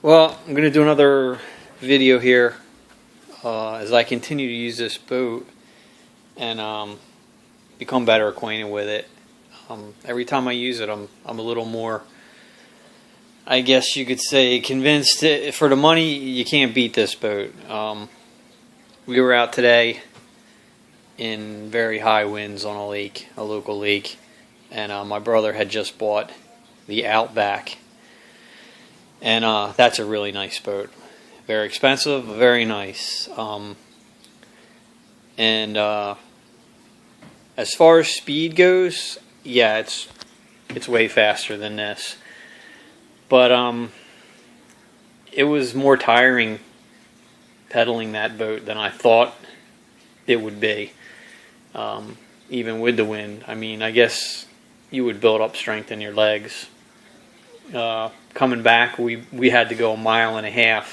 Well, I'm going to do another video here as I continue to use this boat and become better acquainted with it. Every time I use it, I'm a little more, I guess you could say, convinced for the money you can't beat this boat. We were out today in very high winds on a local lake, and my brother had just bought the Outback. And that's a really nice boat. Very expensive, very nice. And as far as speed goes, yeah, it's way faster than this. But it was more tiring pedaling that boat than I thought it would be. Even with the wind. I mean, I guess you would build up strength in your legs. Coming back, we had to go 1.5 miles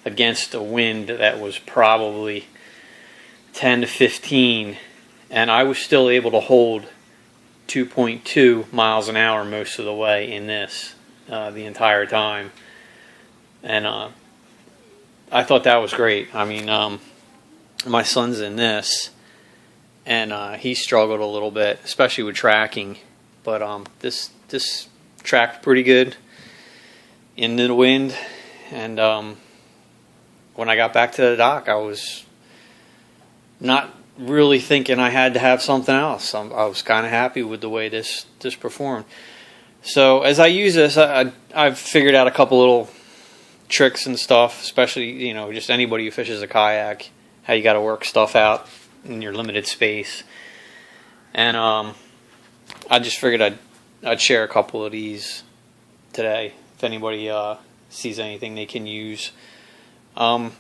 against a wind that was probably 10 to 15, and I was still able to hold 2.2 miles an hour most of the way in this the entire time. And I thought that was great. I mean, my son's in this, and he struggled a little bit, especially with tracking, but this tracked pretty good into the wind. And when I got back to the dock, I was not really thinking I had to have something else. I was kind of happy with the way this performed. So as I use this, I've figured out a couple little tricks and stuff, especially, just anybody who fishes a kayak, how you got to work stuff out in your limited space. And I just figured I'd share a couple of these today if anybody sees anything they can use. The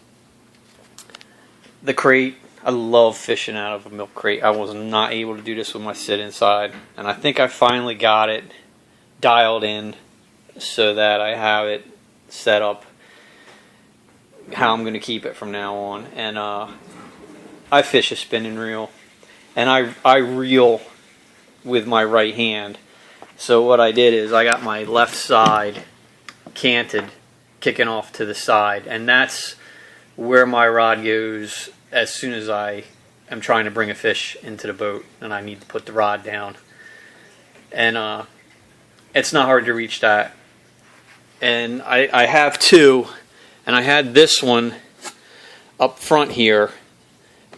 crate, I love fishing out of a milk crate. I was not able to do this with my sit inside, and I think I finally got it dialed in so that I have it set up how I'm going to keep it from now on. And I fish a spinning reel, and I reel with my right hand. So what I did is I got my left side canted, kicking off to the side, and that's where my rod goes as soon as I am trying to bring a fish into the boat and I need to put the rod down. And it's not hard to reach that. And I have two, and I had this one up front here,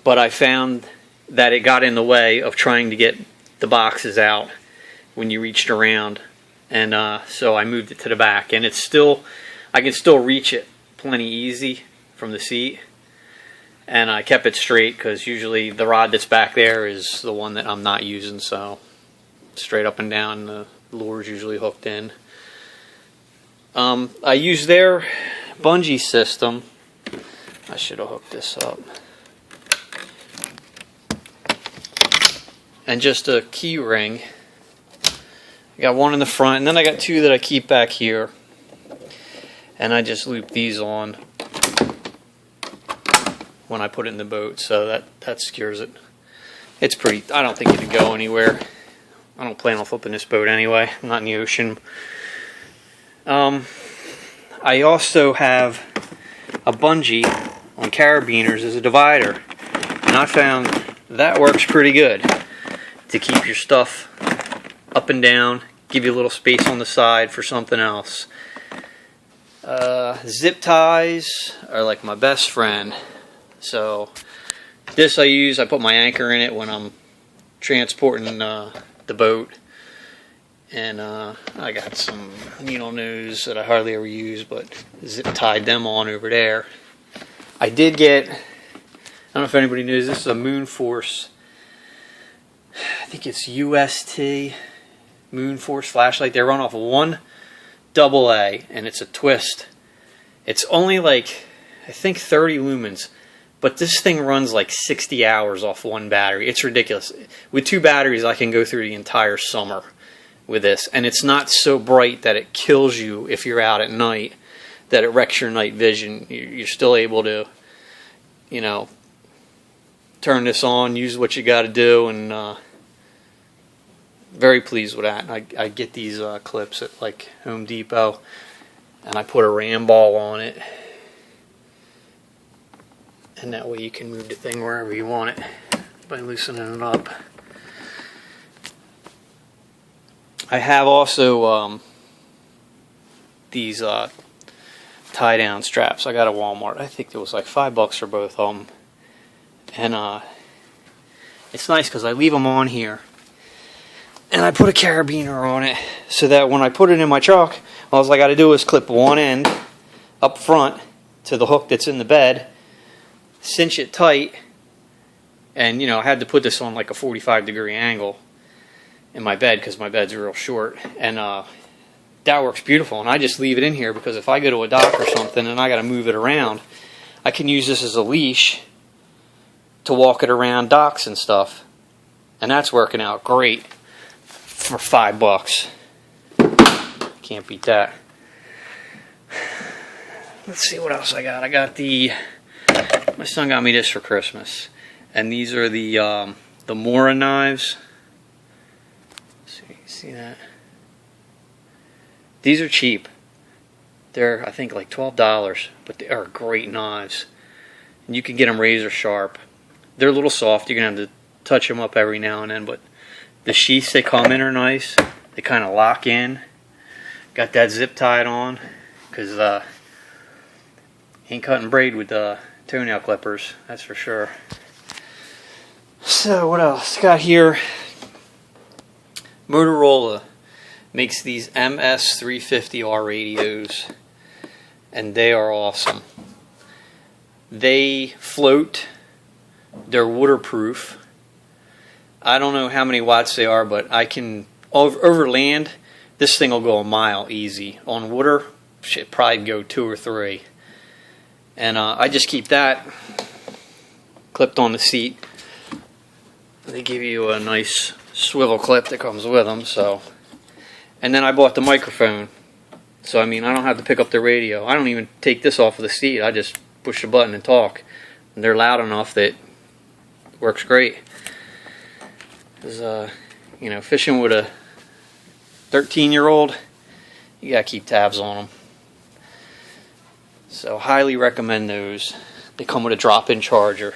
but I found that it got in the way of trying to get the boxes out when you reached around, and so I moved it to the back, and I can still reach it plenty easy from the seat. And I kept it straight because usually the rod that's back there is the one that I'm not using, so straight up and down, the lure's usually hooked in. I use their bungee system. I should have hooked this up. And just a key ring. I got one in the front, and then I got two that I keep back here. And I just loop these on when I put it in the boat, so that secures it. It's pretty, I don't think it can go anywhere. I don't plan on flipping this boat anyway. I'm not in the ocean. I also have a bungee on carabiners as a divider, and I found that works pretty good to keep your stuff up and down, give you a little space on the side for something else. Zip ties are like my best friend. So this I put my anchor in it when I'm transporting the boat. And I got some needle nose that I hardly ever use, but zip tied them on over there. I did get, I don't know if anybody knows, this is a Moon Force, I think it's UST Moon Force flashlight. They run off of one AA, and it's a twist. It's only like, I think 30 lumens, but this thing runs like 60 hours off one battery. It's ridiculous. With two batteries, I can go through the entire summer with this, and it's not so bright that it kills you if you're out at night, that it wrecks your night vision. You're still able to, turn this on, use what you got to do, and very pleased with that. I get these clips at like Home Depot. and I put a ram ball on it, and that way you can move the thing wherever you want it by loosening it up. I have also these tie down straps I got at Walmart. I think it was like $5 for both of them, and it's nice because I leave them on here and I put a carabiner on it so that when I put it in my truck, all I got to do is clip one end up front to the hook that's in the bed, cinch it tight, and I had to put this on like a 45-degree angle in my bed because my bed's real short, and that works beautiful. And I just leave it in here because if I go to a dock or something and I got to move it around, I can use this as a leash to walk it around docks and stuff, and that's working out great for $5. Can't beat that. Let's see what else I got. I got my son got me this for Christmas, and these are the Mora knives. See that? These are cheap. They're, I think, like $12, but they are great knives. And you can get them razor sharp. They're a little soft. You're going to have to touch them up every now and then, but the sheaths they come in are nice. They kind of lock in. Got that zip tied on because ain't cutting braid with toenail clippers, that's for sure. So what else? Got here, Motorola makes these MS350R radios, and they are awesome. They float. They're waterproof. I don't know how many watts they are, but I can, over land, this thing will go a mile easy. On water, should probably go 2 or 3. And I just keep that clipped on the seat. They give you a nice swivel clip that comes with them. So, and then I bought the microphone. So I mean, I don't have to pick up the radio. I don't even take this off of the seat. I just push the button and talk. And they're loud enough that it works great. Because fishing with a 13-year-old, you gotta keep tabs on them. So highly recommend those. They come with a drop-in charger.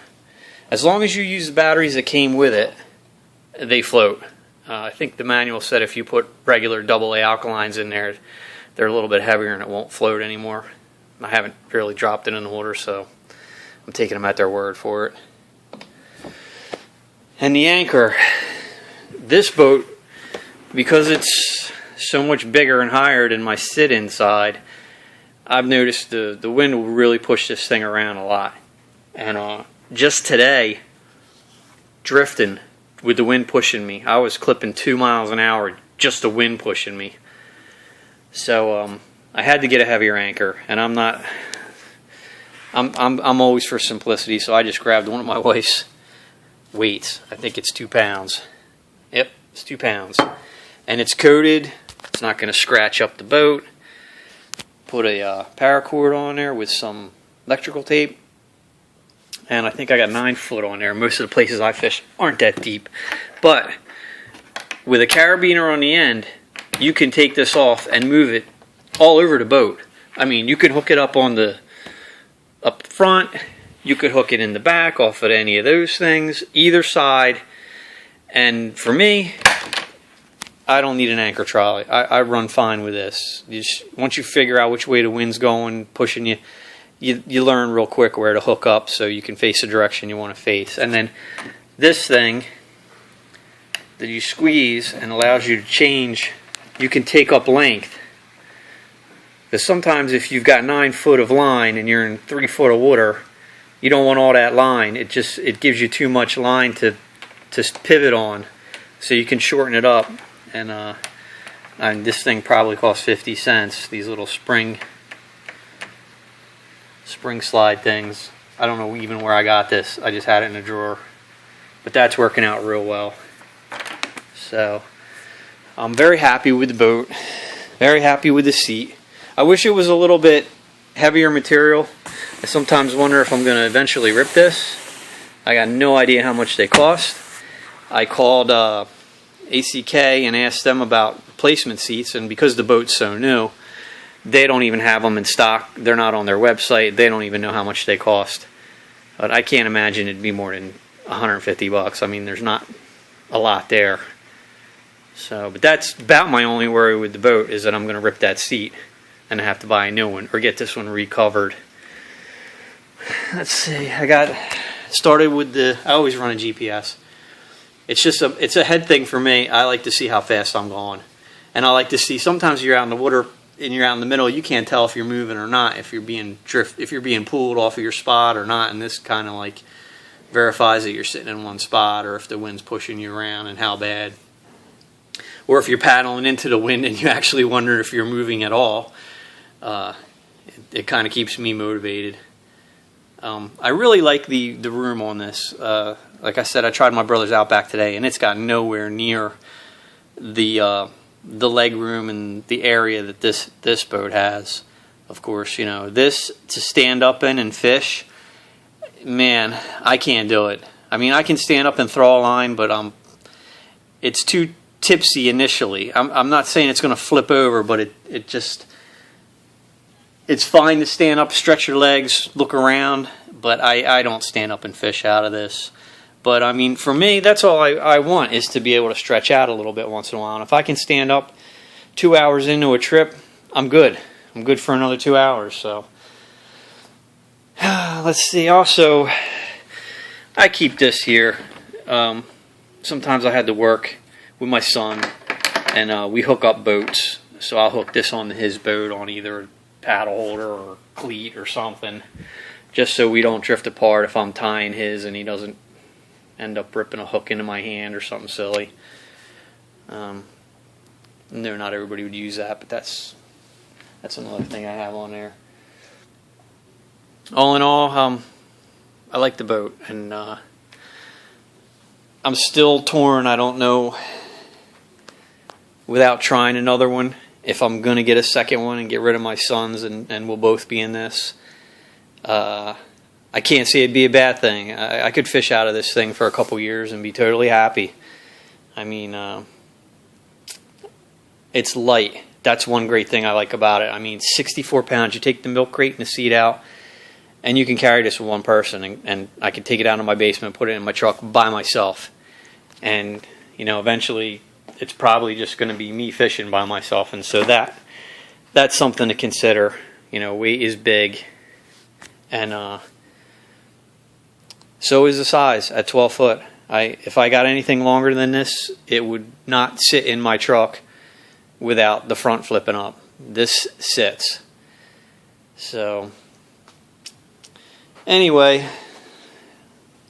As long as you use the batteries that came with it, they float. I think the manual said if you put regular AA alkalines in there, they're a little bit heavier and it won't float anymore. I haven't really dropped it in the water, so I'm taking them at their word for it. And the anchor. This boat, because it's so much bigger and higher than my sit-in side, I've noticed the wind will really push this thing around a lot. And just today, drifting with the wind pushing me, I was clipping 2 miles an hour, just the wind pushing me. So I had to get a heavier anchor, and I'm always for simplicity, so I just grabbed one of my wife's weights. I think it's 2 pounds. Yep, it's 2 pounds. And it's coated. It's not going to scratch up the boat. Put a paracord on there with some electrical tape. And I think I got 9 foot on there. Most of the places I fish aren't that deep. But with a carabiner on the end, you can take this off and move it all over the boat. I mean, you can hook it up up front. You could hook it in the back off of any of those things, either side. And for me, I don't need an anchor trolley. I run fine with this. Once you figure out which way the wind's going, pushing you, you learn real quick where to hook up so you can face the direction you want to face. And then this thing that you squeeze and allows you to change, you can take up length. Because sometimes if you've got 9 foot of line and you're in 3 foot of water, you don't want all that line. It gives you too much line to pivot on. So you can shorten it up. And this thing probably costs 50 cents. These little spring slide things. I don't know even where I got this. I just had it in a drawer. But that's working out real well. So I'm very happy with the boat. Very happy with the seat. I wish it was a little bit heavier material. I sometimes wonder if I'm going to eventually rip this. I got no idea how much they cost. I called ACK and asked them about replacement seats, and because the boat's so new, They don't even have them in stock. They're not on their website. They don't even know how much they cost. But I can't imagine it'd be more than $150. I mean, there's not a lot there. So, but that's about my only worry with the boat, is that I'm going to rip that seat and I have to buy a new one or get this one recovered. Let's see. I got started with I always run a GPS. It's a head thing for me. I like to see how fast I'm going. And I like to see, sometimes you're out in the water and you're out in the middle, you can't tell if you're moving or not, if you're being pulled off of your spot or not, and this kind of like verifies that you're sitting in one spot, or if the wind's pushing you around and how bad. Or if you're paddling into the wind and you actually wonder if you're moving at all. It kind of keeps me motivated. I really like the room on this. Like I said, I tried my brother's Outback today, and it's got nowhere near the leg room and the area that this boat has. Of course, you know, this to stand up in and fish, man, I can't do it. I mean, I can stand up and throw a line, but it's too tipsy initially. I'm not saying it's going to flip over, but it's fine to stand up, stretch your legs, look around, but I don't stand up and fish out of this. But, I mean, for me, that's all I want, is to be able to stretch out a little bit once in a while. And if I can stand up 2 hours into a trip, I'm good. I'm good for another 2 hours. So, let's see. Also, I keep this here. Sometimes I had to work with my son, and we hook up boats. So I'll hook this on his boat on either a paddle holder or cleat or something, just so we don't drift apart if I'm tying his and he doesn't end up ripping a hook into my hand or something silly. No, not everybody would use that, but that's another thing I have on there. All in all, I like the boat, and I'm still torn. I don't know, without trying another one, if I'm going to get a second one and get rid of my son's and we'll both be in this. I can't see it be a bad thing. I could fish out of this thing for a couple years and be totally happy. I mean, it's light. That's one great thing I like about it. I mean, 64 pounds. You take the milk crate and the seat out, and you can carry this with one person. And I can take it out of my basement, put it in my truck by myself. And, you know, eventually it's probably just going to be me fishing by myself. And so that's something to consider. You know, weight is big. And so is the size at 12 foot. If I got anything longer than this, it would not sit in my truck without the front flipping up. This sits. So, anyway,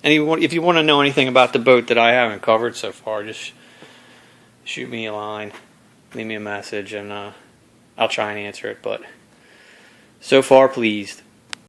if you want to know anything about the boat that I haven't covered so far, just shoot me a line, leave me a message, and I'll try and answer it. But so far, pleased.